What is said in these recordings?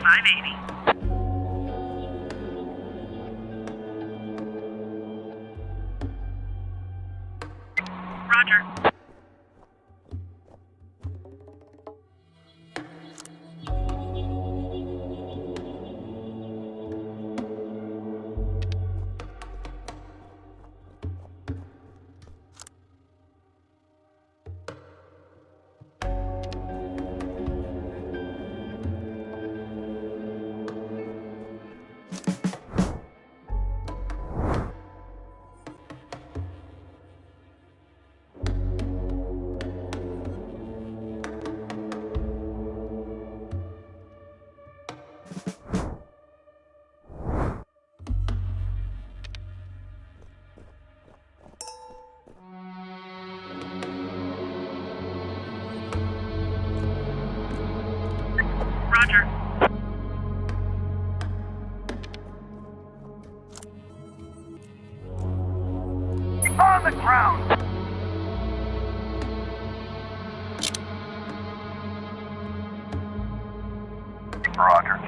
580. Roger. Roger. On the ground! Roger.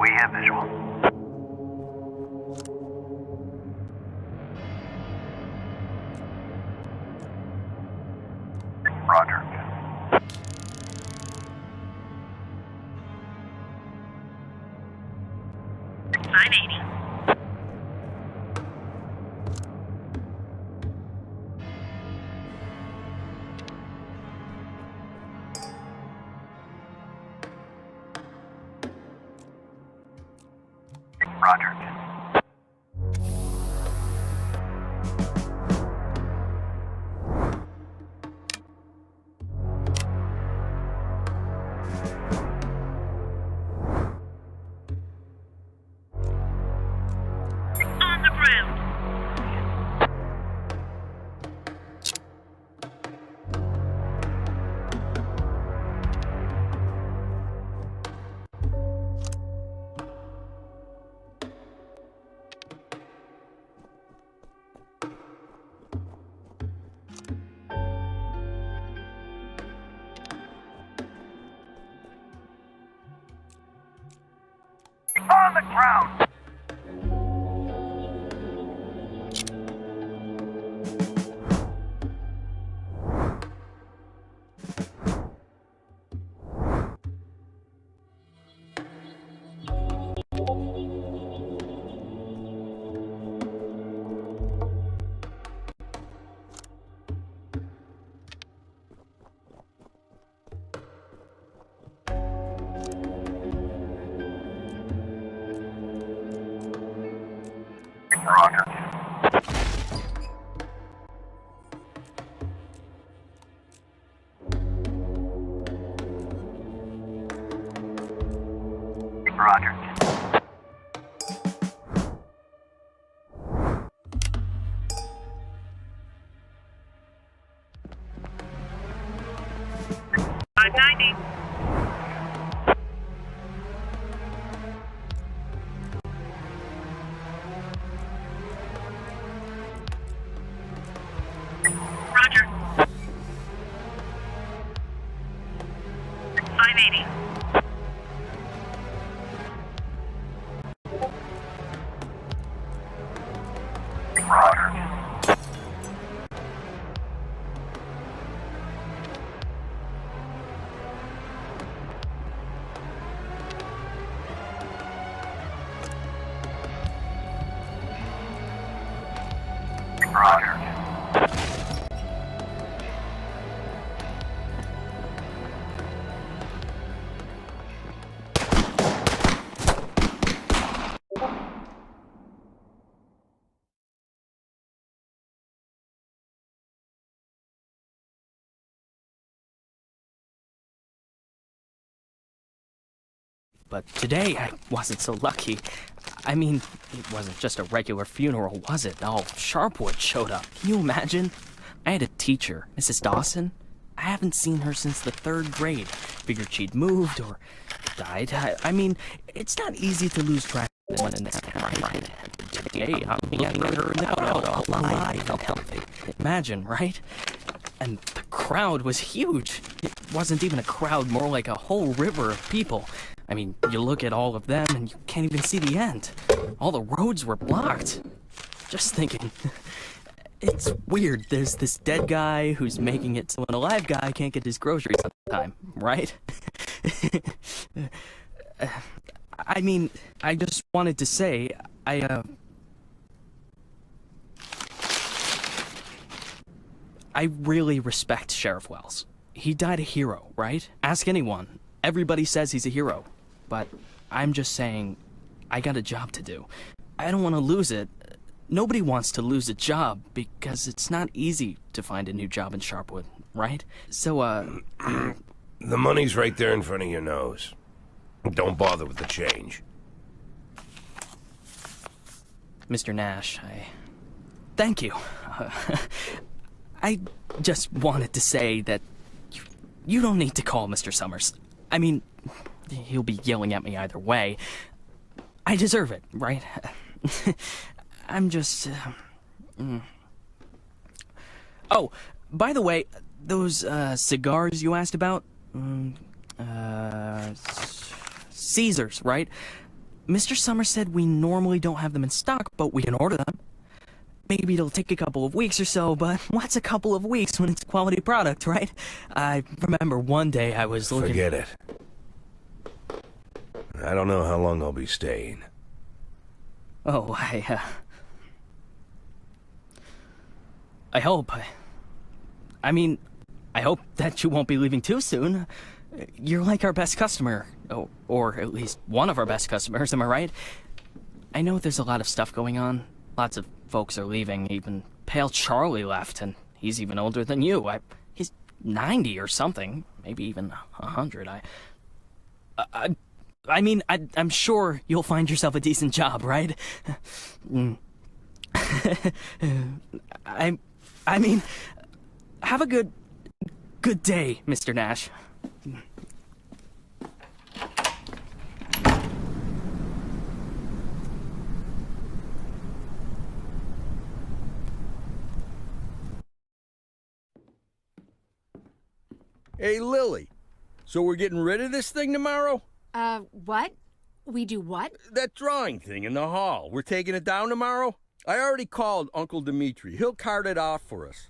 We have visual. Roger. Roger. On the ground. On the ground! Roger. Roger. $590. Roger. 580. Roger. Roger. But today I wasn't so lucky. I mean, it wasn't just a regular funeral, was it? All Sharpwood showed up. Can you imagine? I had a teacher, Mrs. Dawson. I haven't seen her since the 3rd grade. Figured she'd moved or died. I mean, it's not easy to lose track of one in this town, right? Today, I'm looking at her in the crowd, all alive and healthy. Imagine, right? And the crowd was huge. It wasn't even a crowd, more like a whole river of people. I mean, you look at all of them and you can't even see the end. All the roads were blocked. Just thinking, it's weird. There's this dead guy who's making it so an alive guy can't get his groceries on time, right? I mean, I just wanted to say, I really respect Sheriff Wells. He died a hero, right? Ask anyone. Everybody says he's a hero. But I'm just saying, I got a job to do. I don't want to lose it. Nobody wants to lose a job because it's not easy to find a new job in Sharpwood, right? So, The money's right there in front of your nose. Don't bother with the change. Mr. Nash, thank you. I just wanted to say that you don't need to call Mr. Summers. I mean, he'll be yelling at me either way. I deserve it, right? I'm just... Oh, by the way, those cigars you asked about? Caesars, right? Mr. Summers said we normally don't have them in stock, but we can order them. Maybe it'll take a couple of weeks or so, but what's a couple of weeks when it's a quality product, right? I remember one day I was looking... Forget it. I don't know how long I'll be staying. Oh, I hope. I mean, I hope that you won't be leaving too soon. You're like our best customer, or at least one of our best customers, am I right? I know there's a lot of stuff going on. Lots of folks are leaving. Even Pale Charlie left, and he's even older than you. He's 90 or something, maybe even 100. I mean, I'm sure you'll find yourself a decent job, right? I mean, have a good day, Mr. Nash. Hey, Lily. So we're getting rid of this thing tomorrow? What? We do what? That drawing thing in the hall. We're taking it down tomorrow? I already called Uncle Dimitri. He'll cart it off for us.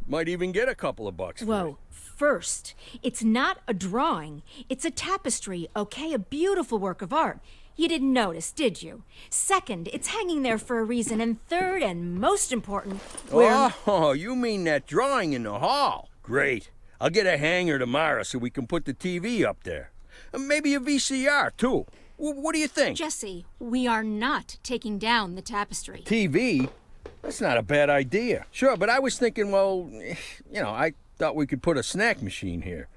Might even get a couple of bucks for Whoa. it. First, it's not a drawing. It's a tapestry, okay? A beautiful work of art. You didn't notice, did you? Second, it's hanging there for a reason. And third, and most important, Oh, you mean that drawing in the hall? Great. I'll get a hanger tomorrow so we can put the TV up there. Maybe a VCR, too. What do you think? Jesse, we are not taking down the tapestry. TV? That's not a bad idea. Sure, but I was thinking, well, I thought we could put a snack machine here.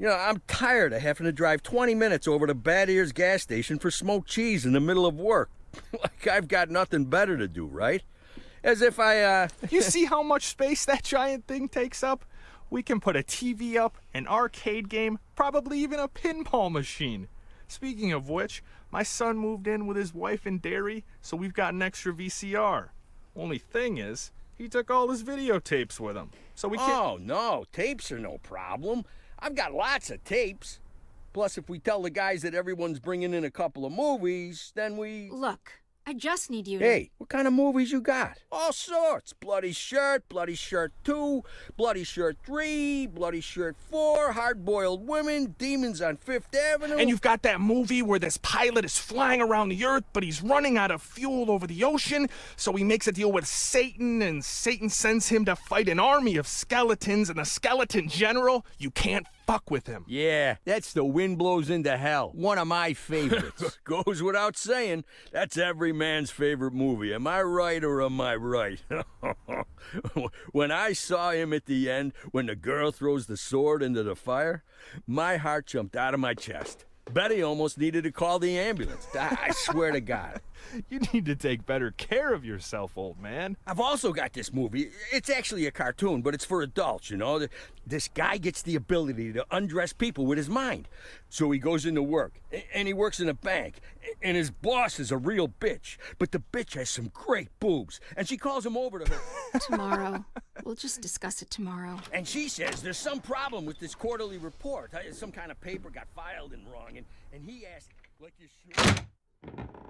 I'm tired of having to drive 20 minutes over to Bad Ears gas station for smoked cheese in the middle of work. Like I've got nothing better to do, right? As if You see how much space that giant thing takes up? We can put a TV up, an arcade game, probably even a pinball machine. Speaking of which, my son moved in with his wife and dairy, so we've got an extra VCR. Only thing is, he took all his videotapes with him, so we can't... Oh, no, tapes are no problem. I've got lots of tapes. Plus, if we tell the guys that everyone's bringing in a couple of movies, then we... Look, I just need you to... Hey, what kind of movies you got? All sorts. Bloody Shirt 2, Bloody Shirt 3, Bloody Shirt 4, Hard-Boiled Women, Demons on Fifth Avenue. And you've got that movie where this pilot is flying around the Earth, but he's running out of fuel over the ocean, so he makes a deal with Satan, and Satan sends him to fight an army of skeletons, and the skeleton general, you can't fuck with him. Yeah, that's The Wind Blows into Hell. One of my favorites. Goes without saying, that's every man's favorite movie. Am I right or am I right? When I saw him at the end, when the girl throws the sword into the fire, my heart jumped out of my chest. Betty almost needed to call the ambulance. I swear to God. You need to take better care of yourself, old man. I've also got this movie. It's actually a cartoon, but it's for adults, This guy gets the ability to undress people with his mind. So he goes into work, and he works in a bank, and his boss is a real bitch. But the bitch has some great boobs, and she calls him over to her. Tomorrow. We'll just discuss it tomorrow. And she says there's some problem with this quarterly report. Some kind of paper got filed in wrong, and he asked, like you sure?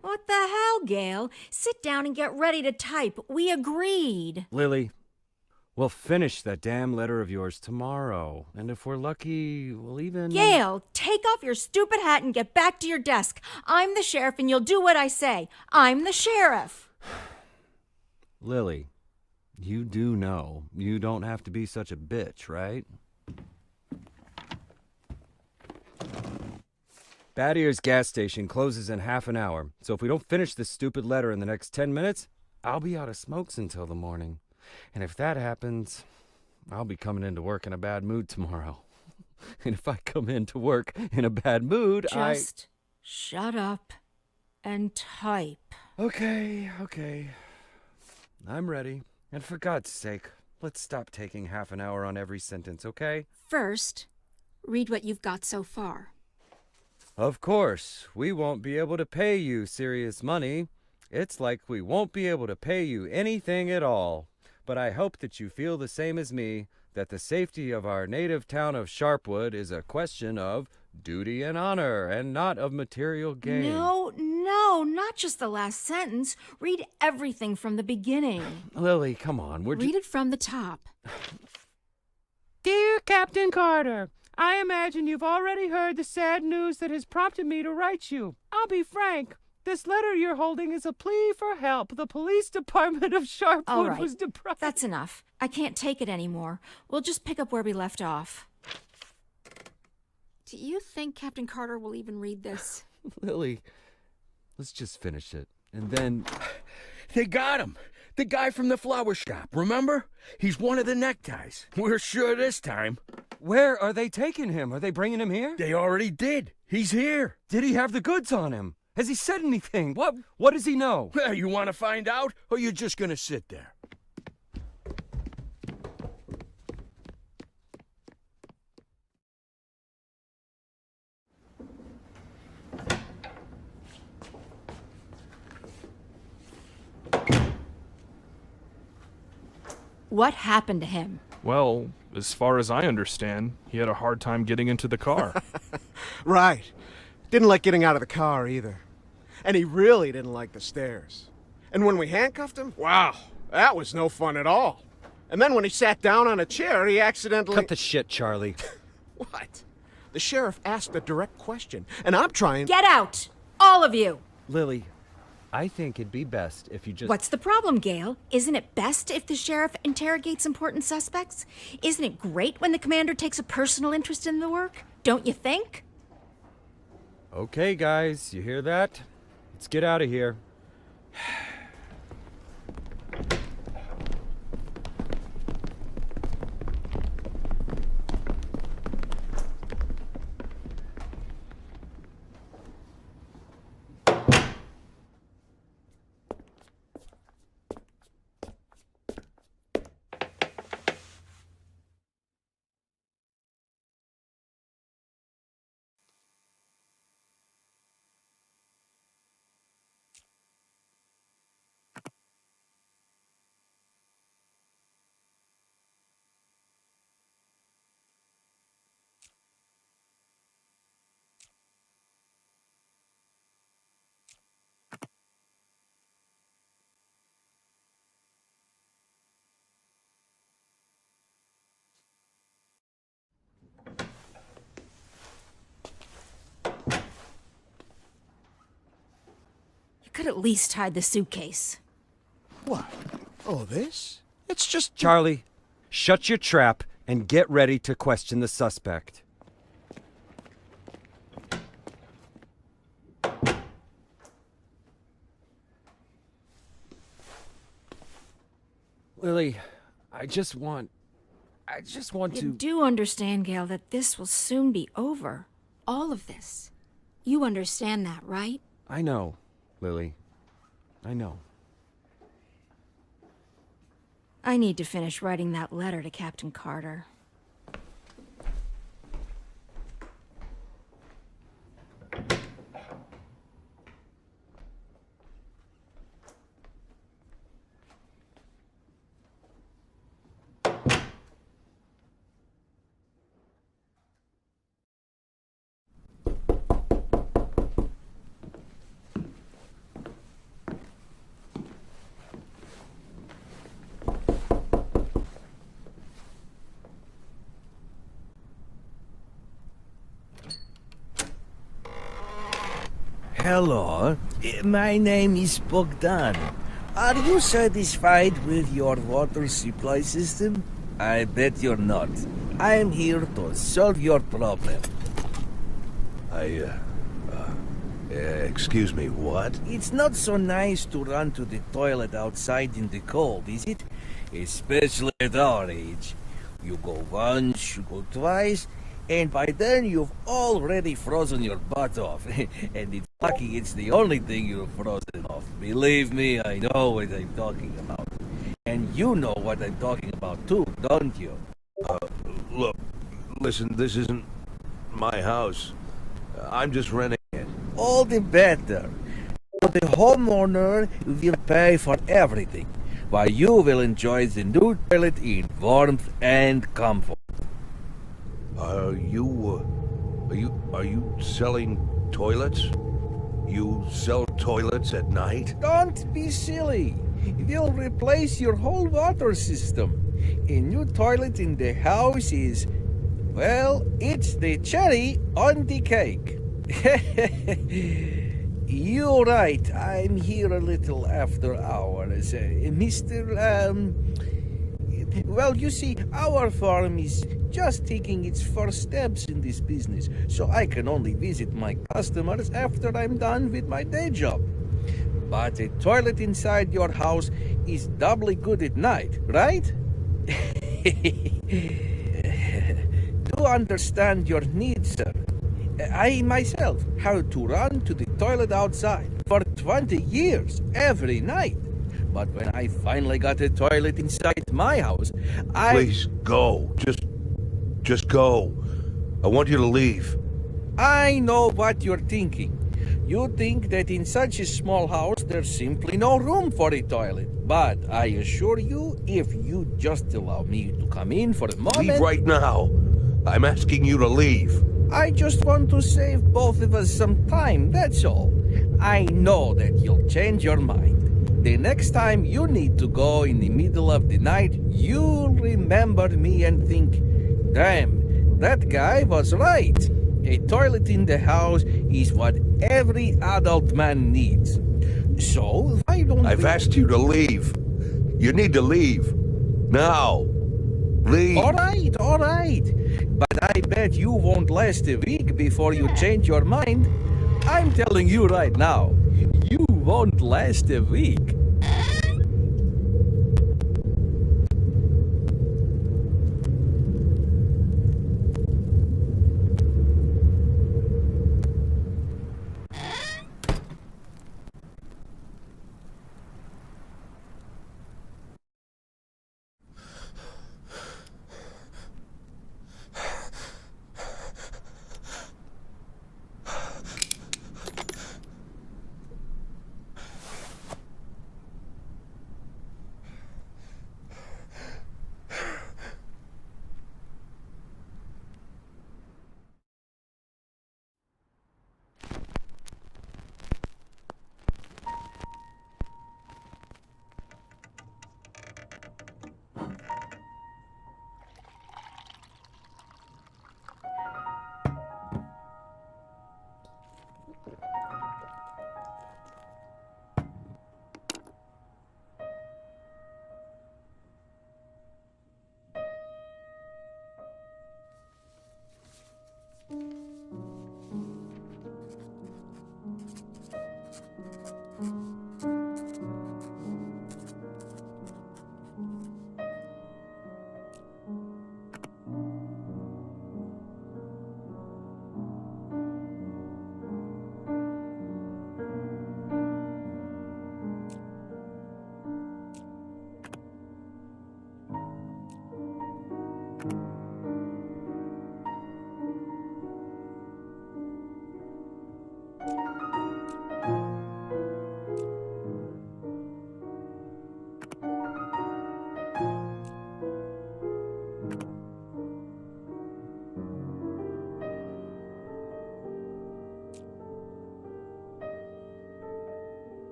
What the hell, Gail? Sit down and get ready to type. We agreed. Lily, we'll finish that damn letter of yours tomorrow. And if we're lucky, we'll even... Gail, take off your stupid hat and get back to your desk. I'm the sheriff and you'll do what I say. I'm the sheriff. Lily, you do know you don't have to be such a bitch, right? Bad Ear's gas station closes in half an hour, so if we don't finish this stupid letter in the next 10 minutes, I'll be out of smokes until the morning. And if that happens, I'll be coming into work in a bad mood tomorrow. And if I come into work in a bad mood, Just shut up and type. Okay. I'm ready. And for God's sake, let's stop taking half an hour on every sentence, okay? First, read what you've got so far. Of course, we won't be able to pay you serious money. It's like we won't be able to pay you anything at all. But I hope that you feel the same as me, that the safety of our native town of Sharpwood is a question of duty and honor, and not of material gain. No, not just the last sentence. Read everything from the beginning. Lily, come on. Read it from the top. Dear Captain Carter, I imagine you've already heard the sad news that has prompted me to write you. I'll be frank. This letter you're holding is a plea for help. The police department of Sharpwood All right, was deprived. that's enough. I can't take it anymore. We'll just pick up where we left off. Do you think Captain Carter will even read this? Lily, let's just finish it. And then... They got him. The guy from the flower shop, remember? He's one of the neckties. We're sure this time. Where are they taking him? Are they bringing him here? They already did. He's here. Did he have the goods on him? Has he said anything? What does he know? Well, you want to find out, or you're just going to sit there? What happened to him? Well, as far as I understand, he had a hard time getting into the car. Right. Didn't like getting out of the car either. And he really didn't like the stairs. And when we handcuffed him, wow, that was no fun at all. And then when he sat down on a chair, he accidentally... Cut the shit, Charlie. What? The sheriff asked a direct question, and I'm trying... Get out! All of you! Lily, I think it'd be best if you just... What's the problem, Gail? Isn't it best if the sheriff interrogates important suspects? Isn't it great when the commander takes a personal interest in the work? Don't you think? Okay, guys, you hear that? Let's get out of here. You could at least hide the suitcase. What? Oh, this? It's just... Charlie, shut your trap and get ready to question the suspect. Lily, I just want You to... do understand, Gail, that this will soon be over. All of this. You understand that, right? I know, Lily. I know. I need to finish writing that letter to Captain Carter. Hello, my name is Bogdan. Are you satisfied with your water supply system? I bet you're not. I'm here to solve your problem. Excuse me, what? It's not so nice to run to the toilet outside in the cold, is it? Especially at our age. You go once, you go twice, and by then you've already frozen your butt off. And it's lucky it's the only thing you've frozen off. Believe me, I know what I'm talking about. And you know what I'm talking about too, don't you? Look, listen, this isn't my house. I'm just renting it. All the better. The homeowner will pay for everything, while you will enjoy the new toilet in warmth and comfort. Are you selling toilets? You sell toilets at night? Don't be silly. We'll replace your whole water system. A new toilet in the house is, well, it's the cherry on the cake. You're right. I'm here a little after hours. Well, you see, our farm is just taking its first steps in this business, so I can only visit my customers after I'm done with my day job. But a toilet inside your house is doubly good at night, right? Do understand your needs, sir. I myself had to run to the toilet outside for 20 years every night. But when I finally got a toilet inside my house, Please go. Just go. I want you to leave. I know what you're thinking. You think that in such a small house there's simply no room for a toilet. But I assure you, if you just allow me to come in for a moment... Leave right now. I'm asking you to leave. I just want to save both of us some time, that's all. I know that you'll change your mind. The next time you need to go in the middle of the night, you'll remember me and think, damn, that guy was right. A toilet in the house is what every adult man needs. So, why don't I've asked you to leave. You need to leave. Now. Leave. All right. But I bet you won't last a week before you change your mind. I'm telling you right now, you won't last a week.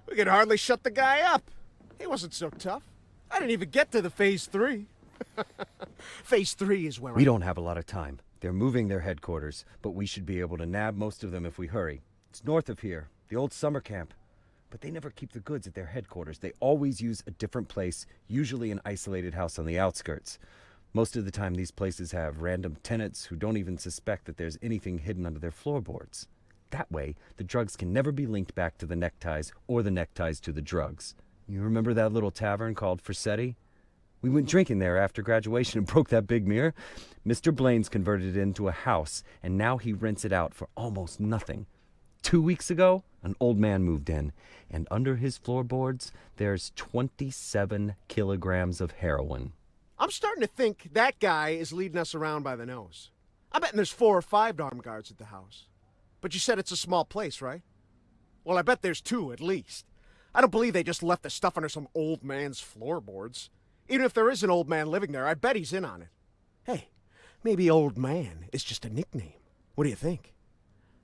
We could hardly shut the guy up. He wasn't so tough. I didn't even get to the Phase 3. Phase 3 is where We don't have a lot of time. They're moving their headquarters, but we should be able to nab most of them if we hurry. It's north of here, the old summer camp. But they never keep the goods at their headquarters. They always use a different place, usually an isolated house on the outskirts. Most of the time, these places have random tenants who don't even suspect that there's anything hidden under their floorboards. That way, the drugs can never be linked back to the neckties or the neckties to the drugs. You remember that little tavern called Forsetti? We went drinking there after graduation and broke that big mirror. Mr. Blaine's converted it into a house, and now he rents it out for almost nothing. 2 weeks ago, an old man moved in, and under his floorboards, there's 27 kilograms of heroin. I'm starting to think that guy is leading us around by the nose. I'm betting there's 4 or 5 armed guards at the house. But you said it's a small place, right? Well, I bet there's 2 at least. I don't believe they just left the stuff under some old man's floorboards. Even if there is an old man living there, I bet he's in on it. Hey, maybe old man is just a nickname. What do you think?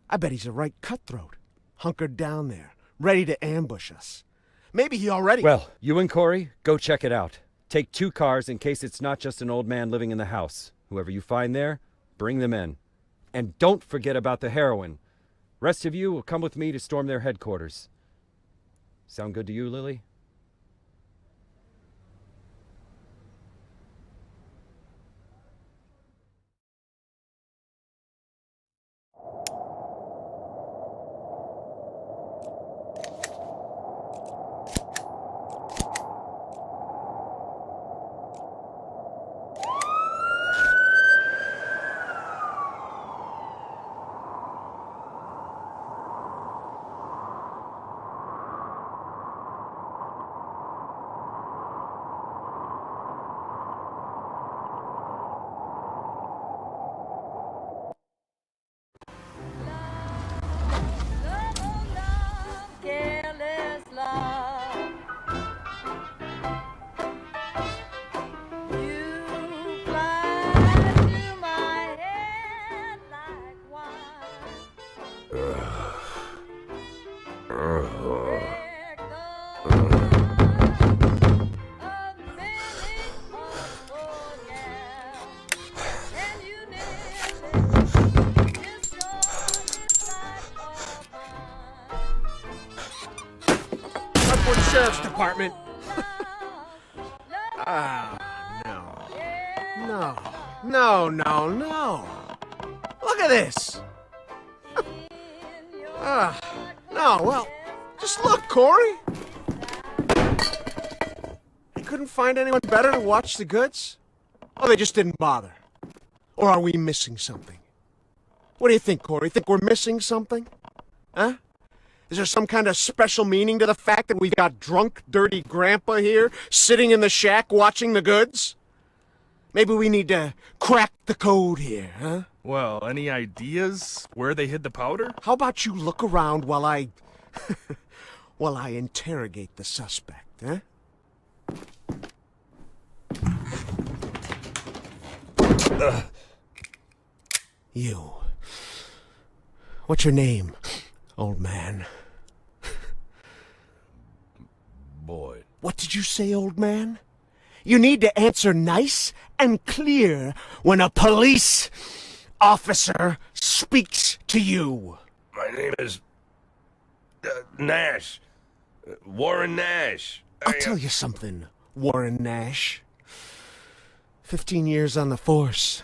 I bet he's a right cutthroat, hunkered down there, ready to ambush us. Maybe he already... Well, you and Corey, go check it out. Take 2 cars in case it's not just an old man living in the house. Whoever you find there, bring them in. And don't forget about the heroin. Rest of you will come with me to storm their headquarters. Sound good to you, Lily? Sheriff's Department. No. Look at this. No, well, just look, Corey. You couldn't find anyone better to watch the goods? Or they just didn't bother? Or are we missing something? What do you think, Corey? Think we're missing something? Huh? Is there some kind of special meaning to the fact that we've got drunk, dirty grandpa here, sitting in the shack watching the goods? Maybe we need to crack the code here, huh? Well, any ideas where they hid the powder? How about you look around while I... while I interrogate the suspect, huh? You. What's your name, old man? Boyd. What did you say, old man? You need to answer nice and clear when a police officer speaks to you. My name is... Nash. Warren Nash. I'll tell you something, Warren Nash. 15 years on the force.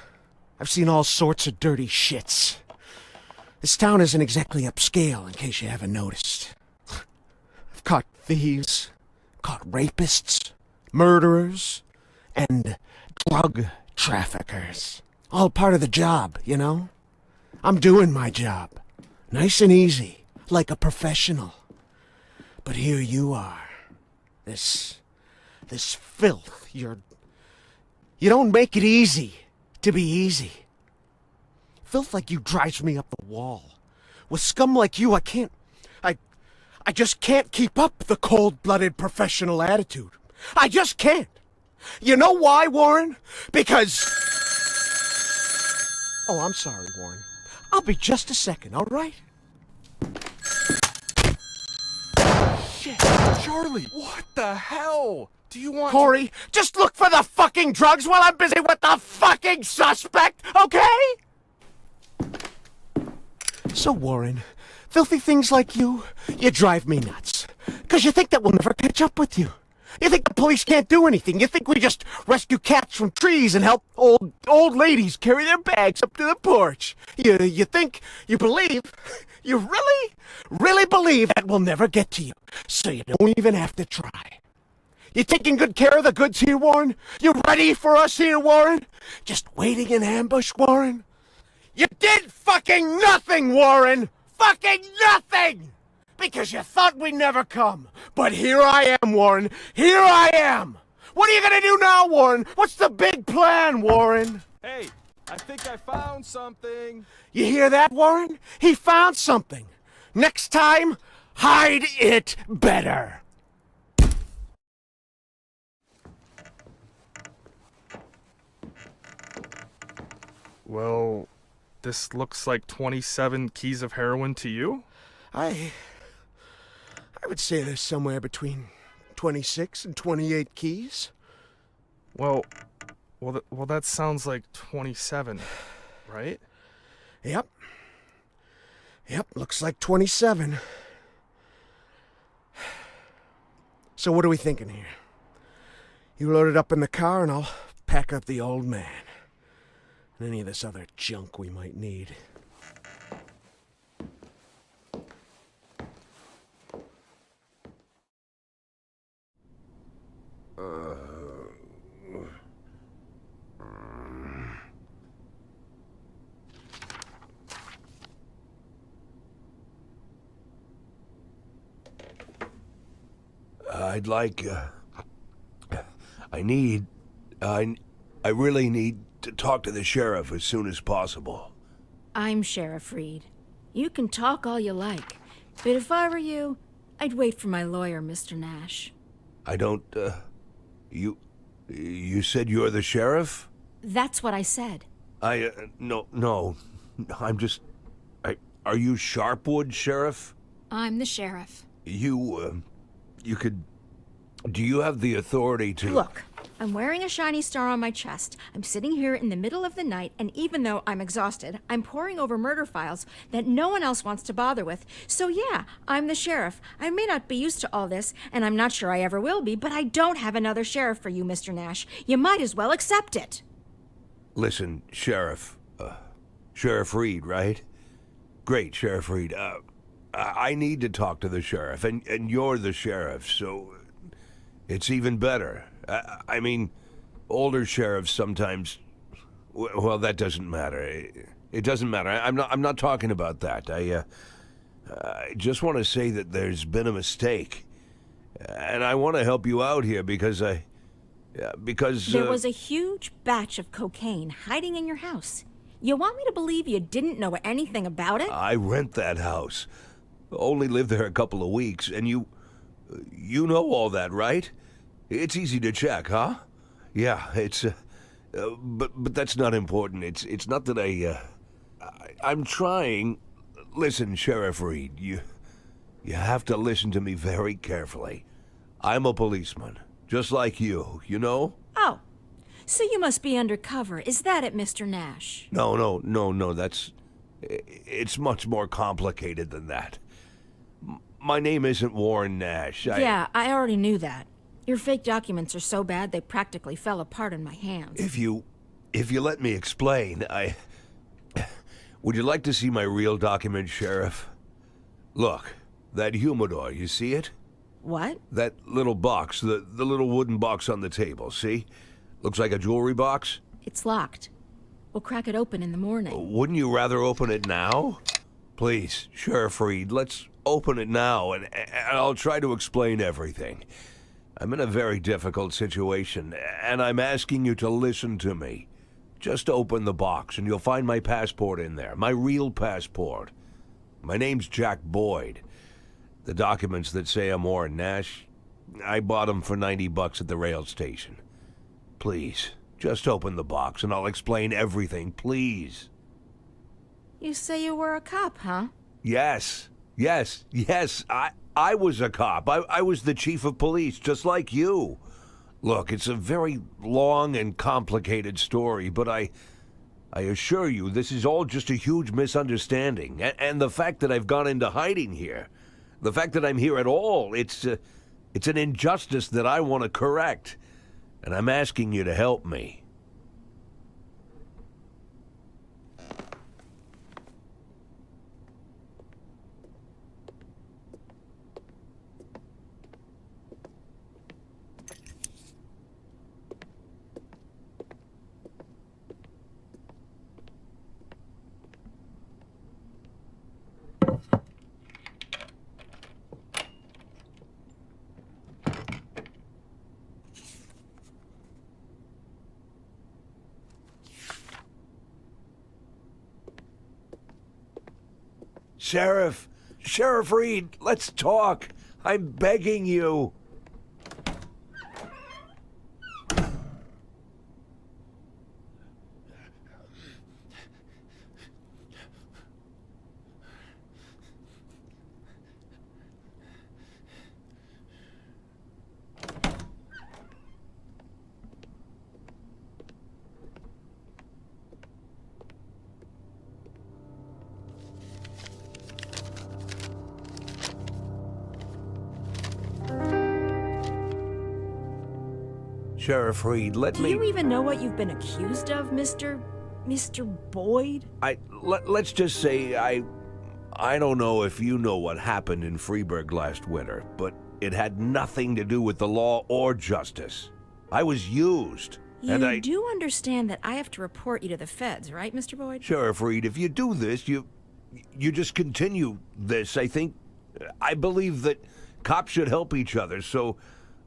I've seen all sorts of dirty shits. This town isn't exactly upscale, in case you haven't noticed. I've caught thieves, caught rapists, murderers, and drug Traffickers. All part of the job, you know? I'm doing my job. Nice and easy, like a professional. But here you are. This filth. You don't make it easy to be easy. Filth like you drives me up the wall. With scum like you, I just can't keep up the cold-blooded professional attitude. I just can't. You know why, Warren? Because... Oh, I'm sorry, Warren. I'll be just a second, all right? Shit, Charlie, what the hell? Do you want Corey, just look for the fucking drugs while I'm busy with the fucking suspect, okay? So, Warren, filthy things like you drive me nuts. 'Cause you think that we'll never catch up with you. You think the police can't do anything. You think we just rescue cats from trees and help old ladies carry their bags up to the porch. You think, you believe, you really believe that we'll never get to you. So you don't even have to try. You taking good care of the goods here, Warren? You ready for us here, Warren? Just waiting in ambush, Warren? You did fucking nothing, Warren! Fucking nothing! Because you thought we'd never come. But here I am, Warren. Here I am! What are you gonna do now, Warren? What's the big plan, Warren? Hey, I think I found something. You hear that, Warren? He found something. Next time, hide it better. Well, this looks like 27 keys of heroin to you? I would say there's somewhere between 26 and 28 keys. Well, that sounds like 27, right? Yep, looks like 27. So what are we thinking here? You load it up in the car and I'll pack up the old man. And any of this other junk we might need. I'd like, I really need to talk to the sheriff as soon as possible. I'm Sheriff Reed. You can talk all you like, but if I were you, I'd wait for my lawyer, Mr. Nash. I don't, you said you're the sheriff? That's what I said. No, are you Sharpwood, Sheriff? I'm the sheriff. Do you have the authority to... Look, I'm wearing a shiny star on my chest. I'm sitting here in the middle of the night, and even though I'm exhausted, I'm poring over murder files that no one else wants to bother with. So yeah, I'm the sheriff. I may not be used to all this, and I'm not sure I ever will be, but I don't have another sheriff for you, Mr. Nash. You might as well accept it. Listen, Sheriff. Sheriff Reed, right? Great, Sheriff Reed. I need to talk to the sheriff, and you're the sheriff, so it's even better. I mean, older sheriffs sometimes... Well, that doesn't matter. It doesn't matter. I'm not talking about that. I just want to say that there's been a mistake. And I want to help you out here because there was a huge batch of cocaine hiding in your house. You want me to believe you didn't know anything about it? I rent that house. Only lived there a couple of weeks, and you know all that, right? It's easy to check, huh? Yeah, it's, but that's not important. It's not that I'm trying. Listen, Sheriff Reed, you have to listen to me very carefully. I'm a policeman, just like you know? Oh, so you must be undercover. Is that it, Mr. Nash? No, it's much more complicated than that. My name isn't Warren Nash. Yeah, I already knew that. Your fake documents are so bad they practically fell apart in my hands. If you let me explain, would you like to see my real document, Sheriff? Look, that humidor, you see it? What? That little box, the little wooden box on the table, see? Looks like a jewelry box? It's locked. We'll crack it open in the morning. Wouldn't you rather open it now? Please, Sheriff Reed, let's open it now, and I'll try to explain everything. I'm in a very difficult situation, and I'm asking you to listen to me. Just open the box, and you'll find my passport in there, my real passport. My name's Jack Boyd. The documents that say I'm Warren Nash, I bought them for $90 at the rail station. Please, just open the box, and I'll explain everything, please. You say you were a cop, huh? Yes. I was a cop. I was the chief of police, just like you. Look, it's a very long and complicated story, but I assure you this is all just a huge misunderstanding. And the fact that I've gone into hiding here, the fact that I'm here at all, it's an injustice that I want to correct. And I'm asking you to help me. Sheriff Reed, let's talk. I'm begging you. Sheriff Reed, let me... Do you even know what you've been accused of, Mr. Boyd? Let's just say I don't know if you know what happened in Freeburg last winter, but it had nothing to do with the law or justice. I was used. You do understand that I have to report you to the feds, right, Mr. Boyd? Sheriff Reed, if you do this, you just continue this. I believe that cops should help each other, so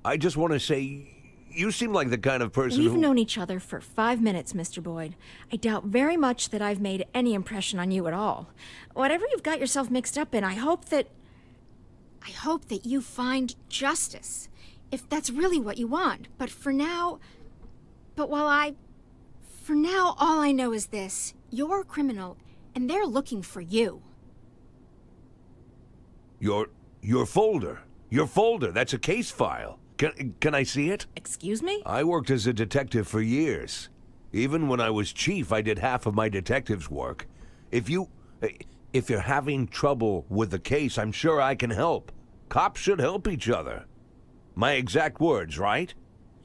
I just want to say... You seem like the kind of person We've known each other for 5 minutes, Mr. Boyd. I doubt very much that I've made any impression on you at all. Whatever you've got yourself mixed up in, I hope that you find justice. If that's really what you want. For now, all I know is this. You're a criminal, and they're looking for you. Your folder. Your folder. That's a case file. Can I see it? Excuse me? I worked as a detective for years. Even when I was chief, I did half of my detective's work. If you're having trouble with the case, I'm sure I can help. Cops should help each other. My exact words, right?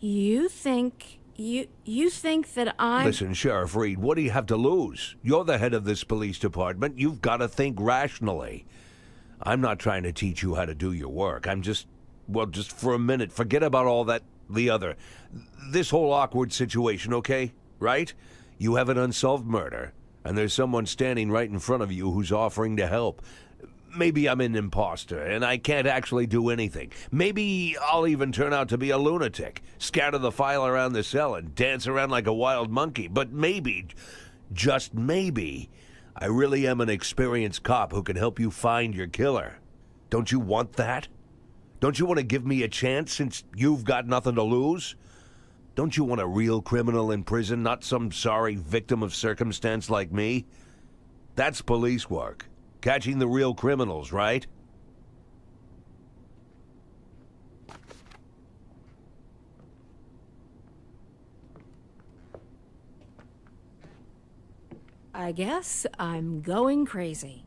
You think that I'm... Listen, Sheriff Reed, what do you have to lose? You're the head of this police department. You've got to think rationally. I'm not trying to teach you how to do your work. I'm just for a minute, forget about all that, this whole awkward situation, okay? Right? You have an unsolved murder, and there's someone standing right in front of you who's offering to help. Maybe I'm an imposter, and I can't actually do anything. Maybe I'll even turn out to be a lunatic, scatter the file around the cell and dance around like a wild monkey. But maybe, just maybe, I really am an experienced cop who can help you find your killer. Don't you want that? Don't you want to give me a chance since you've got nothing to lose? Don't you want a real criminal in prison, not some sorry victim of circumstance like me? That's police work. Catching the real criminals, right? I guess I'm going crazy.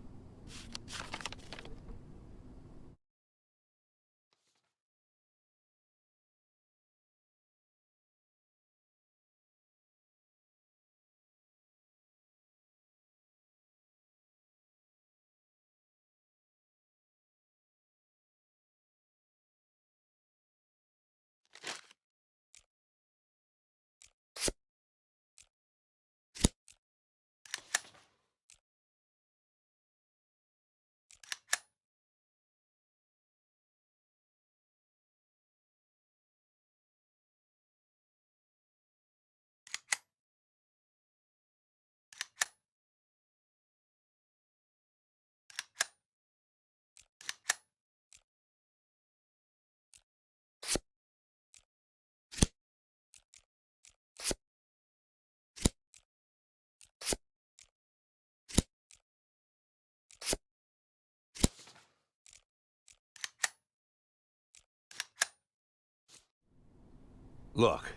Look.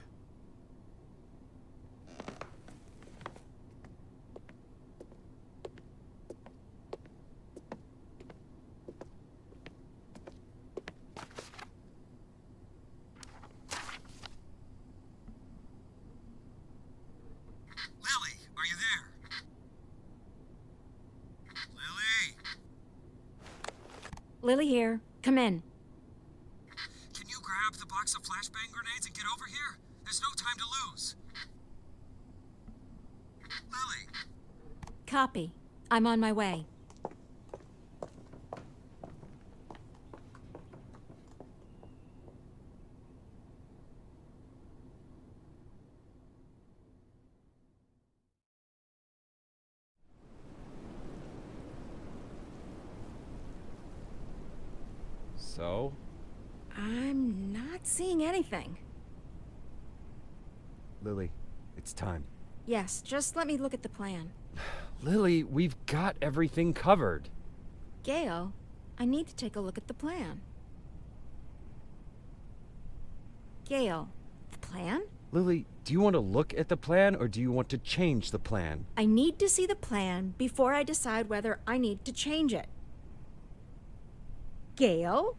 Lily, are you there? Lily! Lily here. Come in. Can you grab the box of flashbang grenades and get over here? There's no time to lose. Lily! Copy. I'm on my way. So? I'm not seeing anything. Lily, it's time. Yes, just let me look at the plan. Lily, we've got everything covered. Gail, I need to take a look at the plan. Gail, the plan? Lily, do you want to look at the plan or do you want to change the plan? I need to see the plan before I decide whether I need to change it. Gail?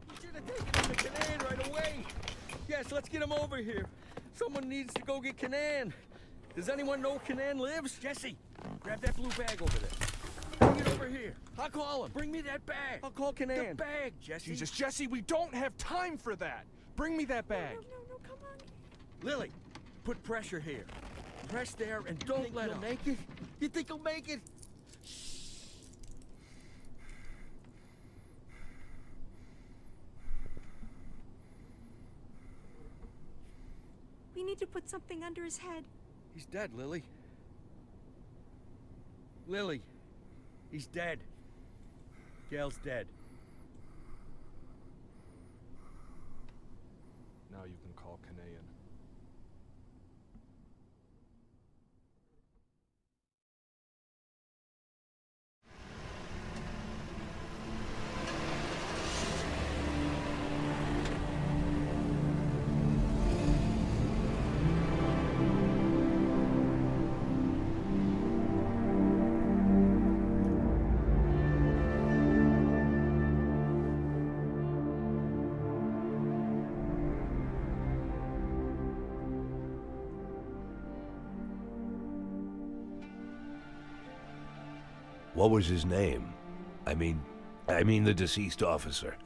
You should have taken him to Canaan right away. Yes, let's get him over here. Someone needs to go get Canaan. Does anyone know where Canaan lives? Jesse, grab that blue bag over there. Bring it over here. I'll call him. Bring me that bag. I'll call Canaan. The bag, Jesse. Jesus, Jesse, we don't have time for that. Bring me that bag. No, come on. Lily, put pressure here. Press there and don't let him make it. You think he'll make it? We need to put something under his head. He's dead, Lily. Lily, he's dead. Gail's dead. Now you can call Canaan. What was his name? I mean the deceased officer.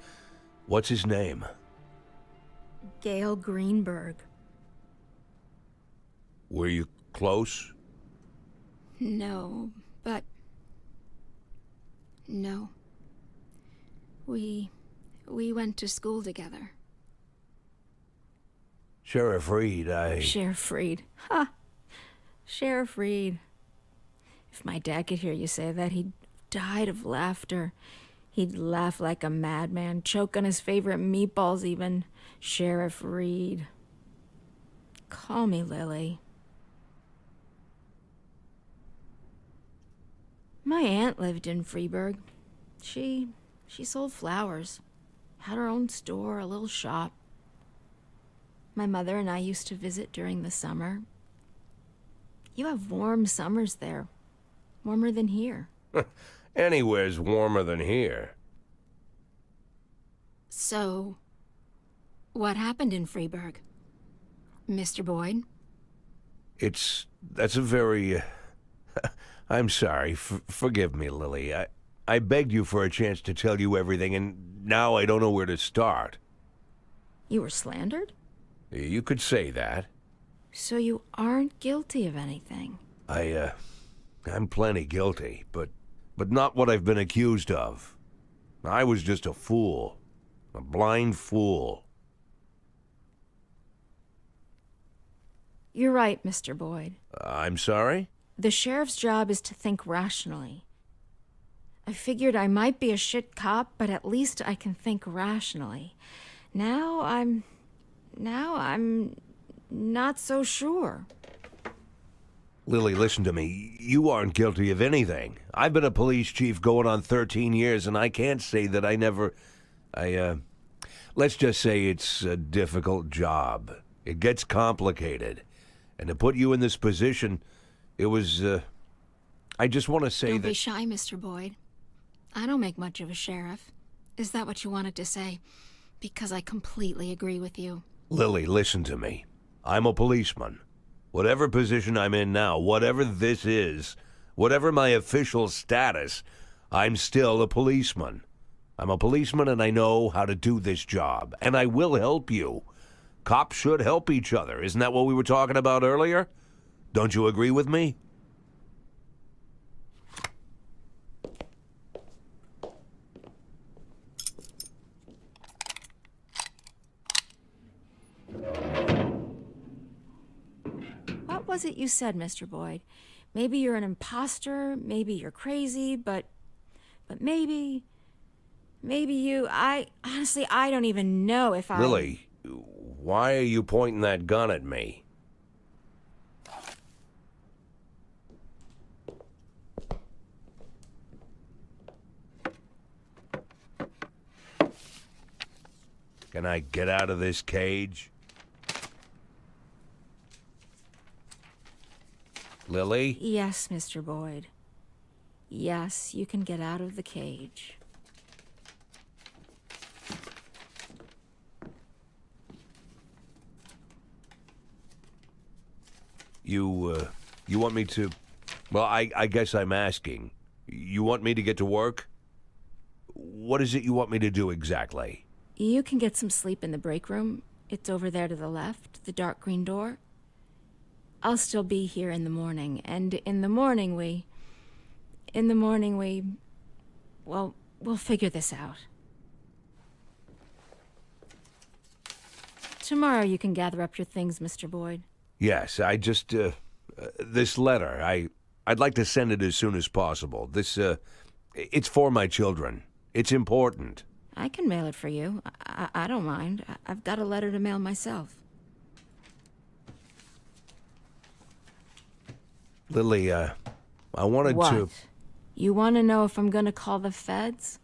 What's his name? Gail Greenberg. Were you close? No, but... No. We went to school together. Sheriff Reed, Sheriff Reed. Ha! Sheriff Reed. If my dad could hear you say that, he'd died of laughter. He'd laugh like a madman, choke on his favorite meatballs even. Sheriff Reed. Call me Lily. My aunt lived in Freeburg. She sold flowers. Had her own store, a little shop. My mother and I used to visit during the summer. You have warm summers there. Warmer than here. Anywhere's warmer than here. So, what happened in Freeburg? Mr. Boyd? That's a very... I'm sorry. Forgive me, Lily. I begged you for a chance to tell you everything, and now I don't know where to start. You were slandered? You could say that. So you aren't guilty of anything? I'm plenty guilty, but not what I've been accused of. I was just a fool. A blind fool. You're right, Mr. Boyd. I'm sorry? The sheriff's job is to think rationally. I figured I might be a shit cop, but at least I can think rationally. Now I'm not so sure. Lily, listen to me. You aren't guilty of anything. I've been a police chief going on 13 years, and I can't say that I never... let's just say it's a difficult job. It gets complicated. And to put you in this position, it was, I just want to say Don't that... be shy, Mr. Boyd. I don't make much of a sheriff. Is that what you wanted to say? Because I completely agree with you. Lily, listen to me. I'm a policeman. Whatever position I'm in now, whatever this is, whatever my official status, I'm still a policeman. I'm a policeman and I know how to do this job. And I will help you. Cops should help each other. Isn't that what we were talking about earlier? Don't you agree with me? What was it you said, Mr. Boyd? Maybe you're an imposter, maybe you're crazy, but maybe you... honestly, I don't even know if I... Lily, why are you pointing that gun at me? Can I get out of this cage? Lily? Yes, Mr. Boyd. Yes, you can get out of the cage. You want me to... Well, I guess I'm asking. You want me to get to work? What is it you want me to do exactly? You can get some sleep in the break room. It's over there to the left, the dark green door. I'll still be here in the morning, and in the morning we... Well, we'll figure this out. Tomorrow you can gather up your things, Mr. Boyd. Yes, I just... this letter, I'd like to send it as soon as possible. It's for my children. It's important. I can mail it for you. I don't mind. I've got a letter to mail myself. Lily, I wanted What? to... You want to know if I'm going to call the feds?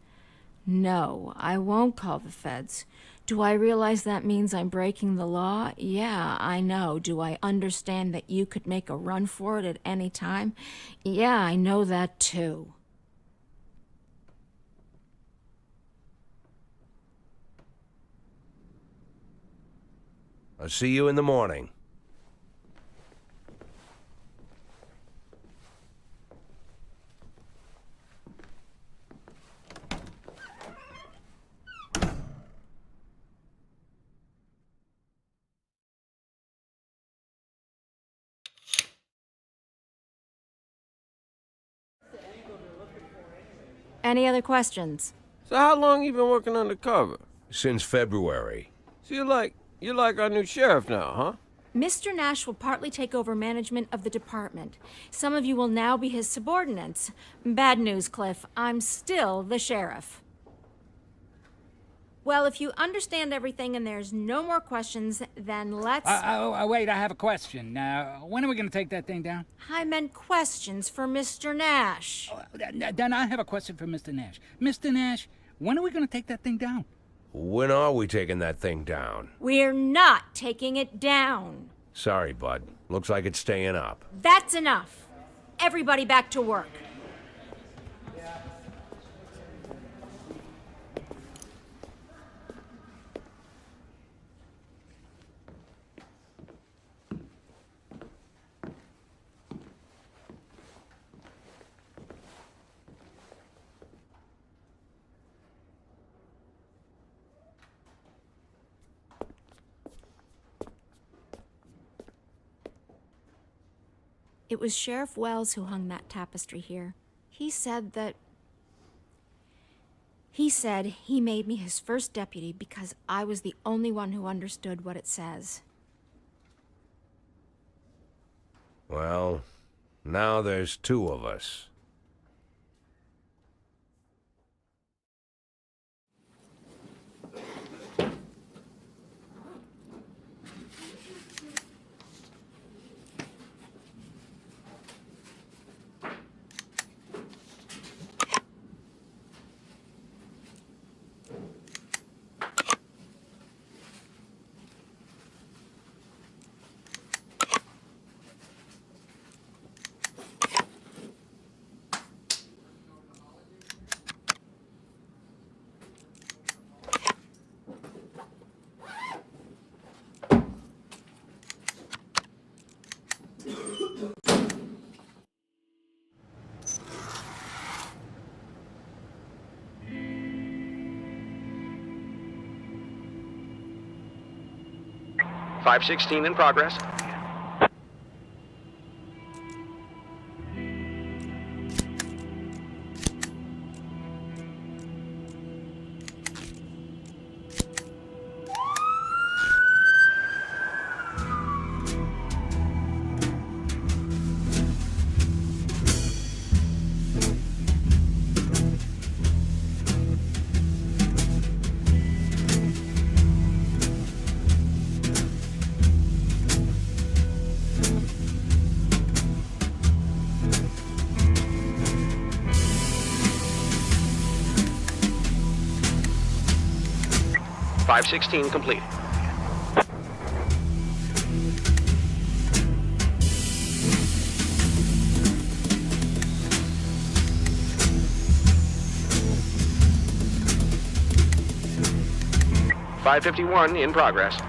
No, I won't call the feds. Do I realize that means I'm breaking the law? Yeah, I know. Do I understand that you could make a run for it at any time? Yeah, I know that too. I'll see you in the morning. Any other questions? So how long you been working undercover? Since February. So you're like our new sheriff now, huh? Mr. Nash will partly take over management of the department. Some of you will now be his subordinates. Bad news, Cliff. I'm still the sheriff. Well, if you understand everything and there's no more questions, then let's... Wait, I have a question. When are we going to take that thing down? I meant questions for Mr. Nash. Then I have a question for Mr. Nash. Mr. Nash, when are we going to take that thing down? When are we taking that thing down? We're not taking it down. Sorry, bud. Looks like it's staying up. That's enough. Everybody back to work. It was Sheriff Wells who hung that tapestry here. He said he made me his first deputy because I was the only one who understood what it says. Well, now there's two of us. .516 in progress. .516 complete. .551 in progress.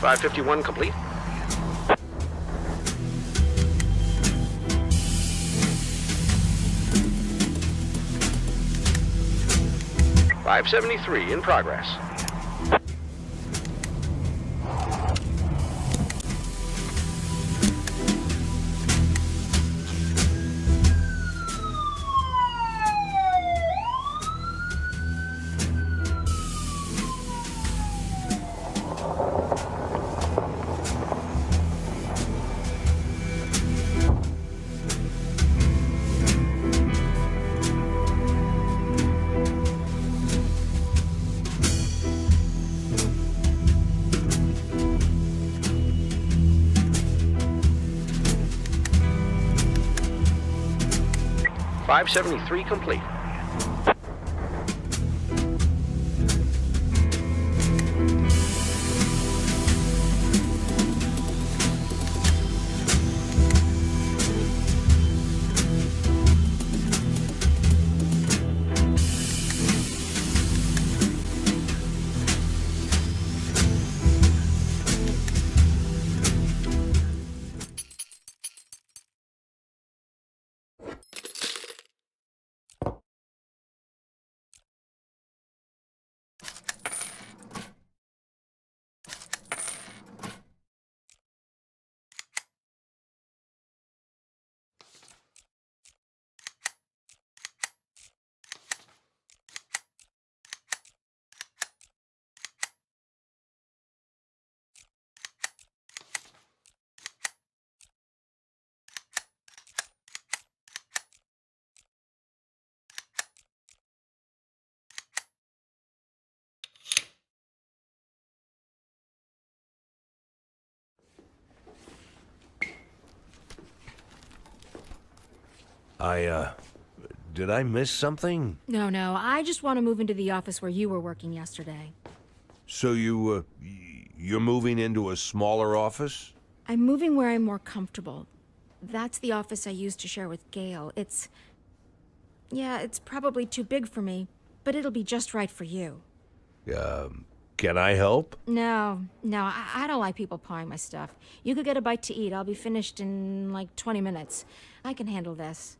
.551 complete. .573 in progress. .573 complete. Did I miss something? No, I just want to move into the office where you were working yesterday. So you're moving into a smaller office? I'm moving where I'm more comfortable. That's the office I used to share with Gail. Yeah, it's probably too big for me, but it'll be just right for you. Can I help? No, I don't like people pawing my stuff. You could get a bite to eat. I'll be finished in like 20 minutes. I can handle this.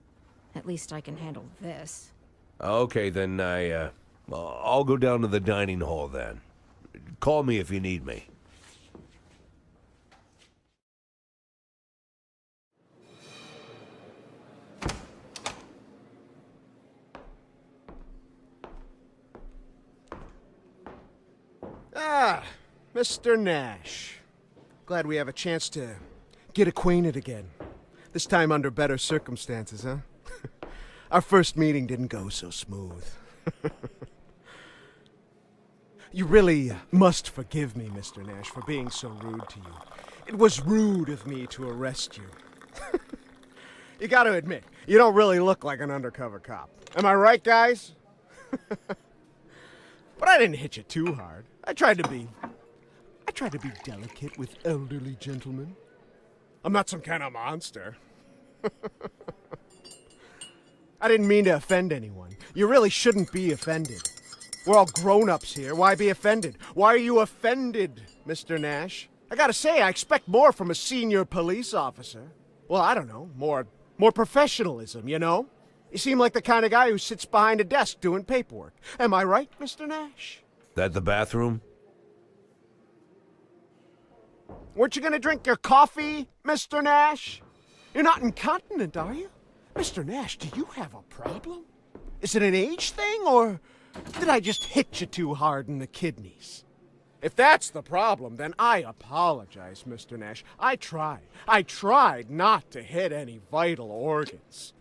At least I can handle this. Okay, then I'll go down to the dining hall then. Call me if you need me. Ah, Mr. Nash. Glad we have a chance to get acquainted again. This time under better circumstances, huh? Our first meeting didn't go so smooth. You really must forgive me, Mr. Nash, for being so rude to you. It was rude of me to arrest you. You gotta admit, you don't really look like an undercover cop. Am I right, guys? But I didn't hit you too hard. I tried to be delicate with elderly gentlemen. I'm not some kind of monster. I didn't mean to offend anyone. You really shouldn't be offended. We're all grown-ups here. Why be offended? Why are you offended, Mr. Nash? I gotta say, I expect more from a senior police officer. Well, I don't know, more professionalism, you know? You seem like the kind of guy who sits behind a desk doing paperwork. Am I right, Mr. Nash? That the bathroom? Weren't you gonna drink your coffee, Mr. Nash? You're not incontinent, are you? Mr. Nash, do you have a problem? Is it an age thing, or did I just hit you too hard in the kidneys? If that's the problem, then I apologize, Mr. Nash. I tried not to hit any vital organs.